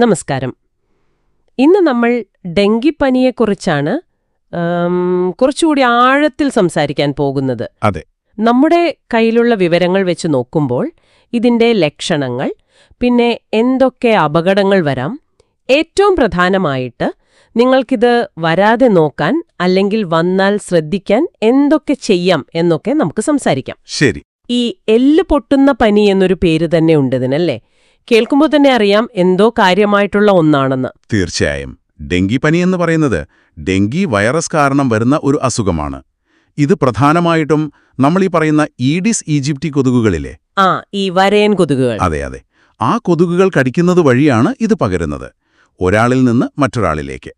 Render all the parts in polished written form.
നമസ്കാരം. ഇന്ന് നമ്മൾ ഡെങ്കിപ്പനിയെക്കുറിച്ചാണ് കുറച്ചുകൂടി ആഴത്തിൽ സംസാരിക്കാൻ പോകുന്നത്. അതെ. നമ്മുടെ കയ്യിലുള്ള വിവരങ്ങൾ വെച്ച് നോക്കുമ്പോൾ ഇതിന്റെ ലക്ഷണങ്ങൾ, പിന്നെ എന്തൊക്കെ അപകടങ്ങൾ വരാം, ഏറ്റവും പ്രധാനമായിട്ട് നിങ്ങൾക്കിത് വരാതെ നോക്കാൻ അല്ലെങ്കിൽ വന്നാൽ ശ്രദ്ധിക്കാൻ എന്തൊക്കെ ചെയ്യാം എന്നൊക്കെ നമുക്ക് സംസാരിക്കാം. ശരി. ഈ എല്ല് പൊട്ടുന്ന പനി എന്നൊരു പേര് തന്നെ ഉണ്ടതിനല്ലേ? കേൾക്കുമ്പോൾ തന്നെ അറിയാം എന്തോ കാര്യമായിട്ടുള്ള ഒന്നാണെന്ന്. തീർച്ചയായും. ഡെങ്കിപ്പനി എന്ന് പറയുന്നത് ഡെങ്കി വൈറസ് കാരണം വരുന്ന ഒരു അസുഖമാണ്. ഇത് പ്രധാനമായിട്ടും നമ്മൾ ഈ പറയുന്ന ഈഡിസ് ഈജിപ്തി കൊതുകുകളിലെ ഈ വരയൻ കൊതുകുകൾ. അതെ അതെ, ആ കൊതുകുകൾ കടിക്കുന്നത് വഴിയാണ് ഇത് പകരുന്നത്, ഒരാളിൽ നിന്ന് മറ്റൊരാളിലേക്ക്.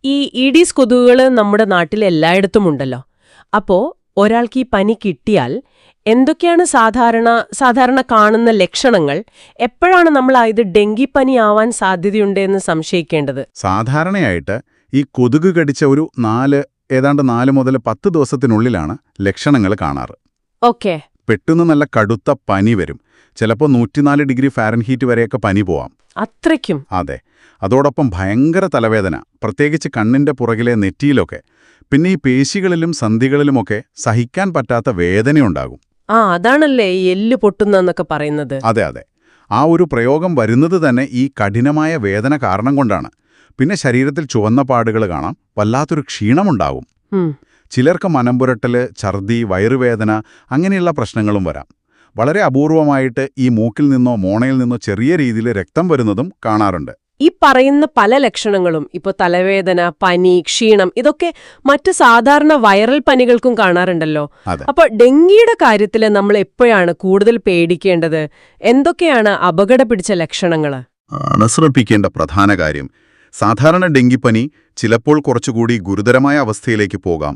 ഈ ഈഡിസ് കൊതുകുകൾ നമ്മുടെ നാട്ടിൽ എല്ലായിടത്തും ഉണ്ടല്ലോ. അപ്പോ ഒരാൾക്ക് ഈ പനി കിട്ടിയാൽ എന്തൊക്കെയാണ് സാധാരണ കാണുന്ന ലക്ഷണങ്ങൾ? എപ്പോഴാണ് നമ്മൾ ഇത് ഡെങ്കിപ്പനി ആവാൻ സാധ്യതയുണ്ടെന്ന് സംശയിക്കേണ്ടത്? സാധാരണയായിട്ട് ഈ കൊതുക് കടിച്ച ഒരു ഏതാണ്ട് 4 മുതൽ 10 ദിവസത്തിനുള്ളിലാണ് ലക്ഷണങ്ങൾ കാണാറ്. ഓക്കെ. പെട്ടെന്ന് നല്ല കടുത്ത പനി വരും. ചിലപ്പോൾ 104 ഡിഗ്രി ഫാരൻഹീറ്റ് വരെയൊക്കെ പനി പോവാം. അത്രയ്ക്കും? അതെ. അതോടൊപ്പം ഭയങ്കര തലവേദന, പ്രത്യേകിച്ച് കണ്ണിന്റെ പുറകിലെ നെറ്റിയിലൊക്കെ. പിന്നെ ഈ പേശികളിലും സന്ധികളിലുമൊക്കെ സഹിക്കാൻ പറ്റാത്ത വേദനയുണ്ടാകും. അതാണല്ലേ ഈ എല്ല് പൊട്ടുന്നൊക്കെ പറയുന്നത്. അതെ അതെ, ആ ഒരു പ്രയോഗം വരുന്നത് തന്നെ ഈ കഠിനമായ വേദന കാരണം കൊണ്ടാണ്. പിന്നെ ശരീരത്തിൽ ചുവന്ന പാടുകൾ കാണാം, വല്ലാത്തൊരു ക്ഷീണമുണ്ടാകും. ചിലർക്ക് മനംപുരട്ടല്, ഛർദി, വയറുവേദന അങ്ങനെയുള്ള പ്രശ്നങ്ങളും വരാം. വളരെ അപൂർവമായിട്ട് ഈ മൂക്കിൽ നിന്നോ മോണയിൽ നിന്നോ ചെറിയ രീതിയിൽ രക്തം വരുന്നതും കാണാറുണ്ട്. ഈ പറയുന്ന പല ലക്ഷണങ്ങളും, ഇപ്പോൾ തലവേദന, പനി, ക്ഷീണം, ഇതൊക്കെ മറ്റ് സാധാരണ വൈറൽ പനികൾക്കും കാണാറുണ്ടല്ലോ. അപ്പൊ ഡെങ്കിയുടെ കാര്യത്തിൽ നമ്മൾ എപ്പോഴാണ് കൂടുതൽ പേടിക്കേണ്ടത്? എന്തൊക്കെയാണ് അപകട പിടിച്ച ലക്ഷണങ്ങൾ? ശ്രദ്ധിക്കേണ്ട പ്രധാന കാര്യം, സാധാരണ ഡെങ്കിപ്പനി ചിലപ്പോൾ കുറച്ചുകൂടി ഗുരുതരമായ അവസ്ഥയിലേക്ക് പോകാം.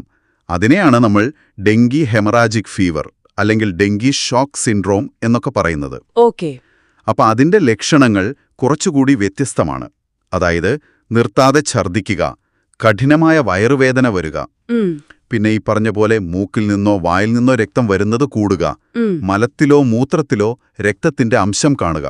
അതിനെയാണ് നമ്മൾ ഡെങ്കി ഹെമറാജിക് ഫീവർ അല്ലെങ്കിൽ ഡെങ്കി ഷോക്ക് സിൻഡ്രോം എന്നൊക്കെ പറയുന്നത്. ഓക്കെ. അപ്പൊ അതിന്റെ ലക്ഷണങ്ങൾ കുറച്ചുകൂടി വ്യത്യസ്തമാണ്. അതായത് നിർത്താതെ ഛർദ്ദിക്കുക, കഠിനമായ വയറുവേദന വരിക, പിന്നെ ഈ പറഞ്ഞ പോലെ മൂക്കിൽ നിന്നോ വായിൽ നിന്നോ രക്തം വരുന്നത് കൂടുക, മലത്തിലോ മൂത്രത്തിലോ രക്തത്തിന്റെ അംശം കാണുക,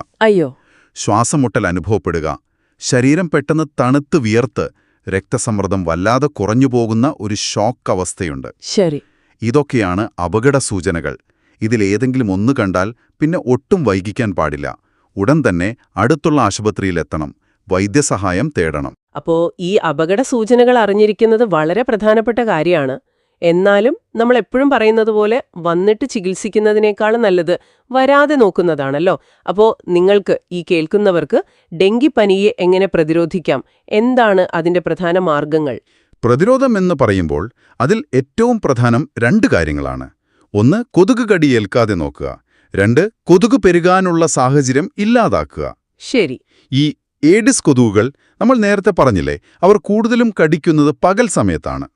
ശ്വാസമുട്ടൽ അനുഭവപ്പെടുക, ശരീരം പെട്ടെന്ന് തണുത്ത് വിയർത്ത് രക്തസമ്മർദ്ദം വല്ലാതെ കുറഞ്ഞുപോകുന്ന ഒരു ഷോക്ക് അവസ്ഥയുണ്ട്. ശരി. ഇതൊക്കെയാണ് അപകട സൂചനകൾ. ഇതിലേതെങ്കിലും ഒന്ന് കണ്ടാൽ പിന്നെ ഒട്ടും വൈകിക്കാൻ പാടില്ല. ഉടൻ തന്നെ അടുത്തുള്ള ആശുപത്രിയിലെത്തണം, വൈദ്യസഹായം തേടണം. അപ്പോ ഈ അപകട സൂചനകൾ അറിഞ്ഞിരിക്കുന്നത് വളരെ പ്രധാനപ്പെട്ട കാര്യമാണ്. എന്നാലും നമ്മൾ എപ്പോഴും പറയുന്നത് പോലെ വന്നിട്ട് ചികിത്സിക്കുന്നതിനേക്കാളും നല്ലത് വരാതെ നോക്കുന്നതാണല്ലോ. അപ്പോ നിങ്ങൾക്ക്, ഈ കേൾക്കുന്നവർക്ക്, ഡെങ്കിപ്പനിയെ എങ്ങനെ പ്രതിരോധിക്കാം? എന്താണ് അതിന്റെ പ്രധാന മാർഗങ്ങൾ? പ്രതിരോധം എന്ന് പറയുമ്പോൾ അതിൽ ഏറ്റവും പ്രധാനം 2 കാര്യങ്ങളാണ്. ഒന്ന്, കൊതുക് കടിയേൽക്കാതെ നോക്കുക. 2, കൊതുക് പെരുകാനുള്ള സാഹചര്യം ഇല്ലാതാക്കുക. ശരി. ഈ ഏഡിസ് കൊതുകുകൾ നമ്മൾ നേരത്തെ പറഞ്ഞില്ലേ, അവർ കൂടുതലും കടിക്കുന്നത് പകൽ സമയത്താണ്.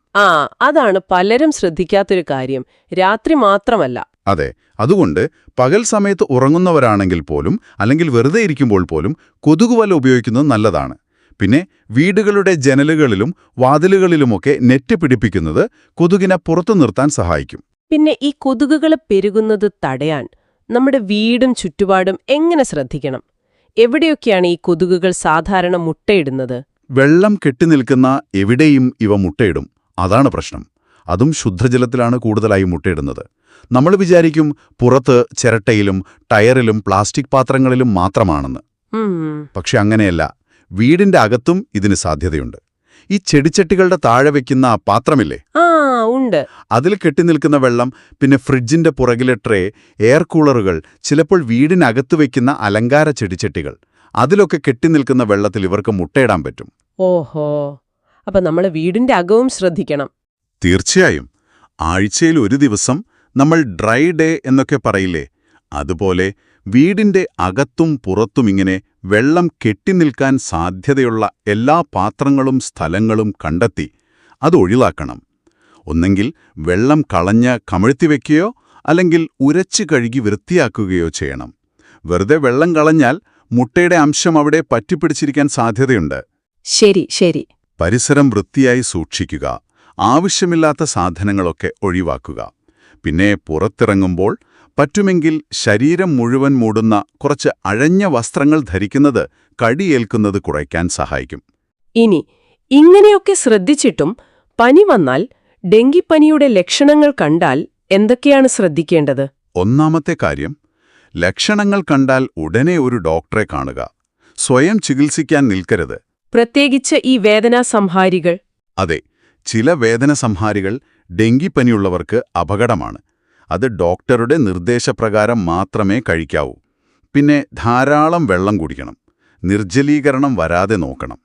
അതാണ് പലരും ശ്രദ്ധിക്കാത്തൊരു കാര്യം. രാത്രി മാത്രമല്ല. അതെ. അതുകൊണ്ട് പകൽ സമയത്ത് ഉറങ്ങുന്നവരാണെങ്കിൽ പോലും അല്ലെങ്കിൽ വെറുതെ ഇരിക്കുമ്പോൾ പോലും കൊതുകുവല ഉപയോഗിക്കുന്നത് നല്ലതാണ്. പിന്നെ വീടുകളുടെ ജനലുകളിലും വാതിലുകളിലുമൊക്കെ നെറ്റ് പിടിപ്പിക്കുന്നത് കൊതുകിനെ പുറത്തു നിർത്താൻ സഹായിക്കും. പിന്നെ ഈ കൊതുകുകൾ പെരുകുന്നത് തടയാൻ നമ്മുടെ വീടും ചുറ്റുപാടും എങ്ങനെ ശ്രദ്ധിക്കണം? എവിടെയൊക്കെയാണ് ഈ കൊതുകുകൾ സാധാരണ മുട്ടയിടുന്നത്? വെള്ളം കെട്ടിനിൽക്കുന്ന എവിടെയും ഇവ മുട്ടയിടും. അതാണ് പ്രശ്നം. അതും ശുദ്ധജലത്തിലാണ് കൂടുതലായി മുട്ടയിടുന്നത്. നമ്മൾ വിചാരിക്കും പുറത്ത് ചിരട്ടയിലും ടയറിലും പ്ലാസ്റ്റിക് പാത്രങ്ങളിലും മാത്രമാണെന്ന്. പക്ഷെ അങ്ങനെയല്ല. വീടിന്റെ അകത്തും ഇതിന് സാധ്യതയുണ്ട്. ഈ ചെടിച്ചട്ടികളുടെ താഴെ വെക്കുന്ന പാത്രമില്ലേ, ഉണ്ട്, അതിൽ കെട്ടിനിൽക്കുന്ന വെള്ളം, പിന്നെ ഫ്രിഡ്ജിന്റെ പുറകിലെ ട്രേ, എയർ കൂളറുകൾ, ചിലപ്പോൾ വീടിനകത്ത് വെക്കുന്ന അലങ്കാര ചെടിച്ചട്ടികൾ, അതിലൊക്കെ കെട്ടിനിൽക്കുന്ന വെള്ളത്തിൽ ഇവർക്ക് മുട്ടയിടാൻ പറ്റും. ഓഹോ. അപ്പൊ നമ്മൾ വീടിന്റെ അകവും ശ്രദ്ധിക്കണം. തീർച്ചയായും. ആഴ്ചയിൽ ഒരു ദിവസം നമ്മൾ ഡ്രൈ ഡേ എന്നൊക്കെ പറയില്ലേ, അതുപോലെ വീടിന്റെ അകത്തും പുറത്തും ഇങ്ങനെ വെള്ളം കെട്ടിനിൽക്കാൻ സാധ്യതയുള്ള എല്ലാ പാത്രങ്ങളും സ്ഥലങ്ങളും കണ്ടെത്തി അത് ഒഴിവാക്കണം. ഒന്നെങ്കിൽ വെള്ളം കളഞ്ഞ് കമഴ്ത്തിവെക്കുകയോ അല്ലെങ്കിൽ ഉരച്ചു കഴുകി വൃത്തിയാക്കുകയോ ചെയ്യണം. വെറുതെ വെള്ളം കളഞ്ഞാൽ മുട്ടയുടെ അംശം അവിടെ പറ്റിപ്പിടിച്ചിരിക്കാൻ സാധ്യതയുണ്ട്. ശരി ശരി. പരിസരം വൃത്തിയായി സൂക്ഷിക്കുക. ആവശ്യമില്ലാത്ത സാധനങ്ങളൊക്കെ ഒഴിവാക്കുക. പിന്നെ പുറത്തിറങ്ങുമ്പോൾ പറ്റുമെങ്കിൽ ശരീരം മുഴുവൻ മൂടുന്ന കുറച്ച് അഴഞ്ഞ വസ്ത്രങ്ങൾ ധരിക്കുന്നത് കടിയേൽക്കുന്നത് കുറയ്ക്കാൻ സഹായിക്കും. ഇനി ഇങ്ങനെയൊക്കെ ശ്രദ്ധിച്ചിട്ടും പനി വന്നാൽ ഡെങ്കിപ്പനിയുടെ ലക്ഷണങ്ങൾ കണ്ടാൽ എന്തൊക്കെയാണ് ശ്രദ്ധിക്കേണ്ടത്? ഒന്നാമത്തെ കാര്യം, ലക്ഷണങ്ങൾ കണ്ടാൽ ഉടനെ ഒരു ഡോക്ടറെ കാണുക. സ്വയം ചികിത്സിക്കാൻ നിൽക്കരുത്. പ്രത്യേകിച്ച് ഈ വേദനാസംഹാരികൾ. അതെ, ചില വേദനസംഹാരികൾ ഡെങ്കിപ്പനിയുള്ളവർക്ക് അപകടമാണ്. അത് ഡോക്ടറുടെ നിർദ്ദേശപ്രകാരം മാത്രമേ കഴിക്കാവൂ. പിന്നെ ധാരാളം വെള്ളം കുടിക്കണം. നിർജ്ജലീകരണം വരാതെ നോക്കണം.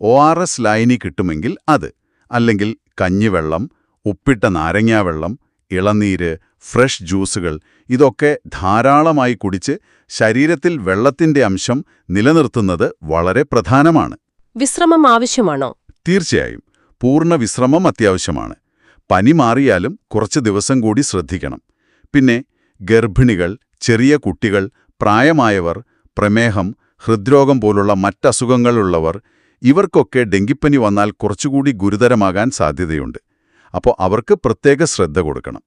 ORS ലായനി കിട്ടുമെങ്കിൽ അത്, അല്ലെങ്കിൽ കഞ്ഞിവെള്ളം, ഉപ്പിട്ട നാരങ്ങാവെള്ളം, ഇളനീര്, ഫ്രഷ് ജ്യൂസുകൾ ഇതൊക്കെ ധാരാളമായി കുടിച്ച് ശരീരത്തിൽ വെള്ളത്തിന്റെ അംശം നിലനിർത്തുന്നത് വളരെ പ്രധാനമാണ്. വിശ്രമം ആവശ്യമാണോ? തീർച്ചയായും പൂർണ്ണ വിശ്രമം അത്യാവശ്യമാണ്. പനി മാറിയാലും കുറച്ച് ദിവസം കൂടി ശ്രദ്ധിക്കണം. പിന്നെ ഗർഭിണികൾ, ചെറിയ കുട്ടികൾ, പ്രായമായവർ, പ്രമേഹം, ഹൃദ്രോഗം പോലുള്ള മറ്റസുഖങ്ങളുള്ളവർ ഇവർക്കൊക്കെ ഡെങ്കിപ്പനി വന്നാൽ കുറച്ചുകൂടി ഗുരുതരമാകാൻ സാധ്യതയുണ്ട്. അപ്പോൾ അവർക്ക് പ്രത്യേക ശ്രദ്ധ കൊടുക്കണം.